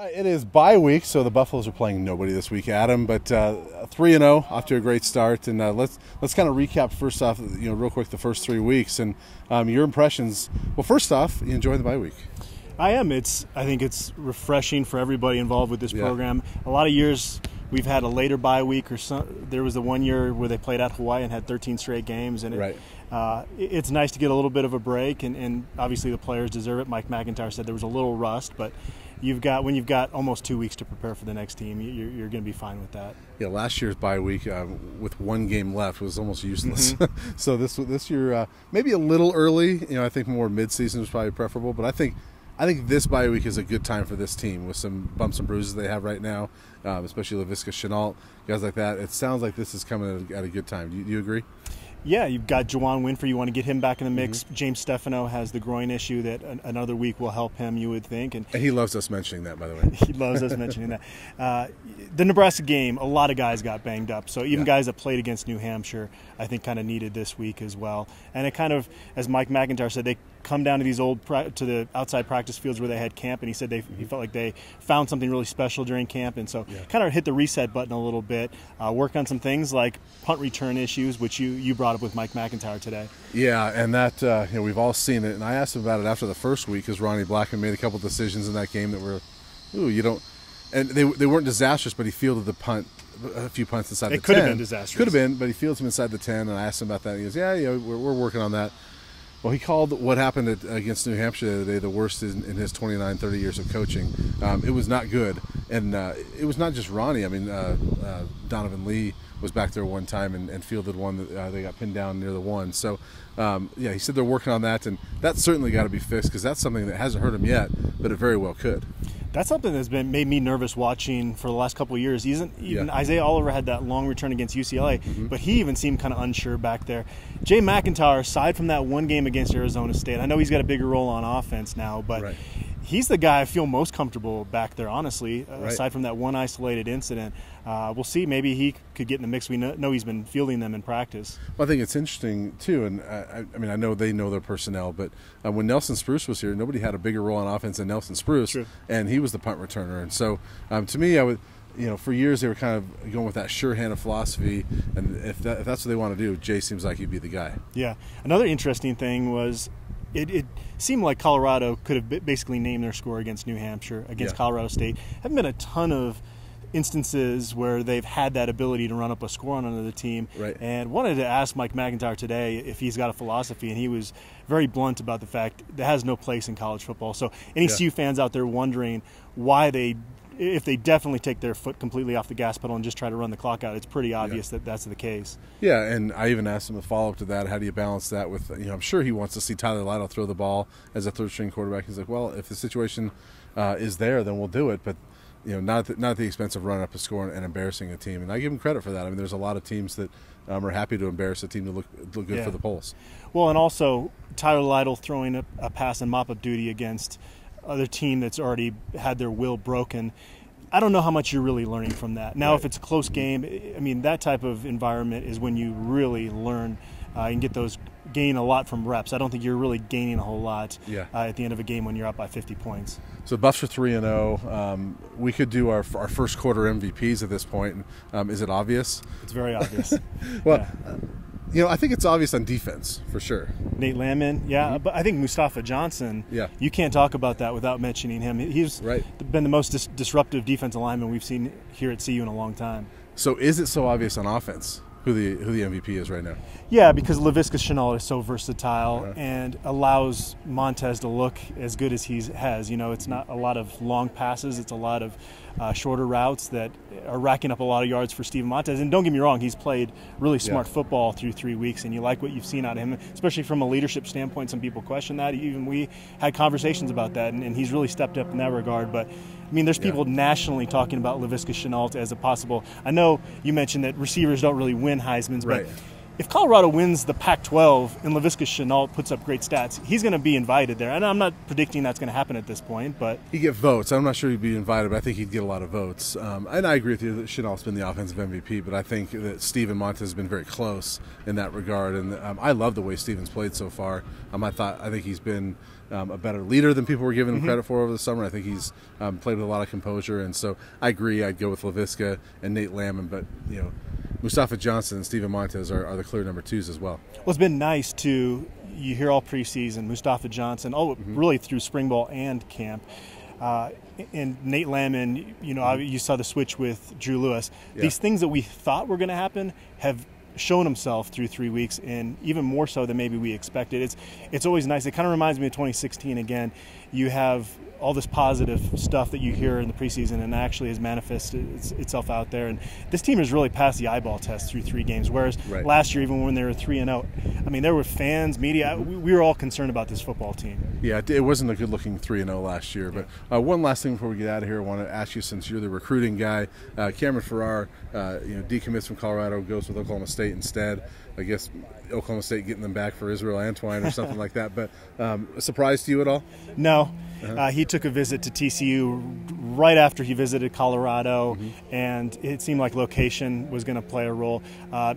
Right, it is bye week, so the Buffaloes are playing nobody this week, Adam. But 3-0, off to a great start, and let's kind of recap first off, real quick, the first 3 weeks and your impressions. Well, first off, you enjoying the bye week? I am. I think it's refreshing for everybody involved with this program. A lot of years we've had a later bye week, there was the 1 year where they played at Hawaii and had 13 straight games, and it's nice to get a little bit of a break, and obviously the players deserve it. Mike McIntyre said there was a little rust, but when you've got almost 2 weeks to prepare for the next team, you're going to be fine with that. Yeah, last year's bye week with 1 game left was almost useless. Mm-hmm. So this year maybe a little early. I think more mid-season was probably preferable, but I think this bye week is a good time for this team with some bumps and bruises they have right now, especially Laviska Shenault, guys like that. It sounds like this is coming at a good time. Do you agree? Yeah, you've got Juwan Winfrey. You want to get him back in the mix. Mm-hmm. James Stefano has the groin issue that another week will help him, you would think. And he loves us mentioning that, by the way. He loves us mentioning that. The Nebraska game, a lot of guys got banged up. So even guys that played against New Hampshire, I think, kind of needed this week as well. And it kind of, as Mike McIntyre said, they come down to these to the outside practice fields where they had camp, and he said he felt like they found something really special during camp, and so kind of hit the reset button a little bit, work on some things like punt return issues, which you brought up with Mike McIntyre today. Yeah, and that we've all seen it, and I asked him about it after the first week because Ronnie Blackman made a couple decisions in that game that were, and they weren't disastrous, but he fielded the punt. A few punts inside the 10. It could have been disastrous. Could have been, but he fields him inside the 10, and I asked him about that, and he goes, we're working on that. Well, he called what happened against New Hampshire the other day the worst in his 29, 30 years of coaching. It was not good, and it was not just Ronnie. I mean, Donovan Lee was back there one time and fielded one that they got pinned down near the 1. So, he said they're working on that, and that's certainly got to be fixed because that's something that hasn't hurt him yet, but it very well could. That's something that's made me nervous watching for the last couple of years. Even Isaiah Oliver had that long return against UCLA, but he even seemed kind of unsure back there. Jay McIntyre, aside from that one game against Arizona State, I know he's got a bigger role on offense now, but he's the guy I feel most comfortable back there, honestly, aside from that one isolated incident. We'll see. Maybe he could get in the mix. We know he's been fielding them in practice. Well, I think it's interesting, too, and I know they know their personnel, but when Nelson Spruce was here, nobody had a bigger role on offense than Nelson Spruce, and he was the punt returner. And so, to me, I would, for years they were kind of going with that sure-handed philosophy, and if that's what they want to do, Jay seems like he'd be the guy. Yeah. Another interesting thing was it seemed like Colorado could have basically named their score against New Hampshire, against Colorado State. Haven't been a ton of instances where they've had that ability to run up a score on another team. And wanted to ask Mike McIntyre today if he's got a philosophy, and he was very blunt about the fact that has no place in college football. So any CU fans out there wondering why if they definitely take their foot completely off the gas pedal and just try to run the clock out, it's pretty obvious that that's the case. Yeah, and I even asked him a follow-up to that. How do you balance that with, I'm sure he wants to see Tyler Lytle throw the ball as a third-string quarterback. He's like, well, if the situation is there, then we'll do it, but not at the expense of running up a score and embarrassing a team. And I give him credit for that. I mean, there's a lot of teams that are happy to embarrass a team to look good for the polls. Well, and also Tyler Lytle throwing a pass and mop-up duty against other team that's already had their will broken. I don't know how much you're really learning from that. Now, if it's a close game, I mean, that type of environment is when you really learn and gain a lot from reps. I don't think you're really gaining a whole lot at the end of a game when you're up by 50 points. So Buffs are 3-0. We could do our first quarter MVPs at this point. Is it obvious? It's very obvious. Well, I think it's obvious on defense for sure. Nate Landman, but I think Mustafa Johnson. You can't talk about that without mentioning him. He's been the most disruptive defensive lineman we've seen here at CU in a long time. So is it so obvious on offense who the MVP is right now? Yeah, because Laviska Shenault is so versatile and allows Montez to look as good as he has. It's not a lot of long passes. It's a lot of shorter routes that are racking up a lot of yards for Steven Montez. And don't get me wrong, he's played really smart football through 3 weeks, and you like what you've seen out of him, especially from a leadership standpoint. Some people question that. Even we had conversations about that, and he's really stepped up in that regard. But I mean, there's people nationally talking about Laviska Shenault as a possible. I know you mentioned that receivers don't really win Heisman's, but if Colorado wins the Pac-12 and Laviska Shenault puts up great stats, he's going to be invited there. And I'm not predicting that's going to happen at this point, but he'd get votes. I'm not sure he'd be invited, but I think he'd get a lot of votes. And I agree with you that Shenault's been the offensive MVP, but I think that Steven Montez has been very close in that regard. And I love the way Steven's played so far. I think he's been a better leader than people were giving him credit for over the summer. I think he's played with a lot of composure, and so I agree. I'd go with Laviska and Nate Lamon, but Mustafa Johnson and Steven Montez are the clear number twos as well. Well, it's been nice you hear all preseason, Mustafa Johnson, really through spring ball and camp. And Nate Lamon, you saw the switch with Drew Lewis. Yeah. These things that we thought were going to happen have shown himself through 3 weeks, and even more so than maybe we expected. It's always nice. It kind of reminds me of 2016 again. You have all this positive stuff that you hear in the preseason and actually has manifested itself out there. And this team has really passed the eyeball test through 3 games, whereas last year, even when they were 3-0, I mean, there were fans, media. We were all concerned about this football team. Yeah, it wasn't a good-looking 3-0 last year. But one last thing before we get out of here, I want to ask you, since you're the recruiting guy, Cameron Farrar, decommits from Colorado, goes with Oklahoma State instead. I guess Oklahoma State getting them back for Israel Antwine or something like that. But a surprise to you at all? No. He took a visit to TCU right after he visited Colorado, and it seemed like location was going to play a role.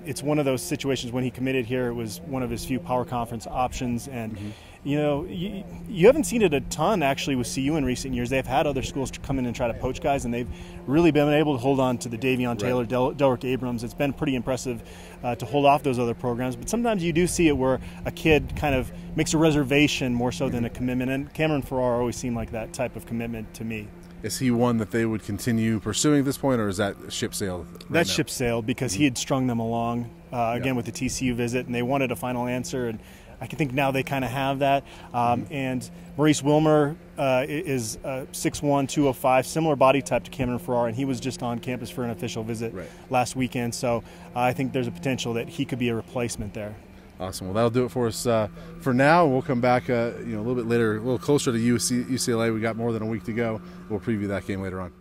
It's one of those situations when he committed here, it was one of his few power conference options, and you haven't seen it a ton actually with CU in recent years. They've had other schools come in and try to poach guys, and they've really been able to hold on to the Davion Taylor, Delrick Abrams. It's been pretty impressive to hold off those other programs, but sometimes you do see it where a kid kind of makes a reservation more so than a commitment, and Cameron Farrar always seemed like that type of commitment to me. Is he one that they would continue pursuing at this point, or is that ship sailed? That's ship sailed because he had strung them along again with the TCU visit, and they wanted a final answer, and I think now they kind of have that. And Maurice Wilmer is 6'1", 205, similar body type to Cameron Farrar, and he was just on campus for an official visit last weekend. So I think there's a potential that he could be a replacement there. Awesome. Well, that'll do it for us for now. We'll come back a little bit later, a little closer to UCLA. We got more than a week to go. We'll preview that game later on.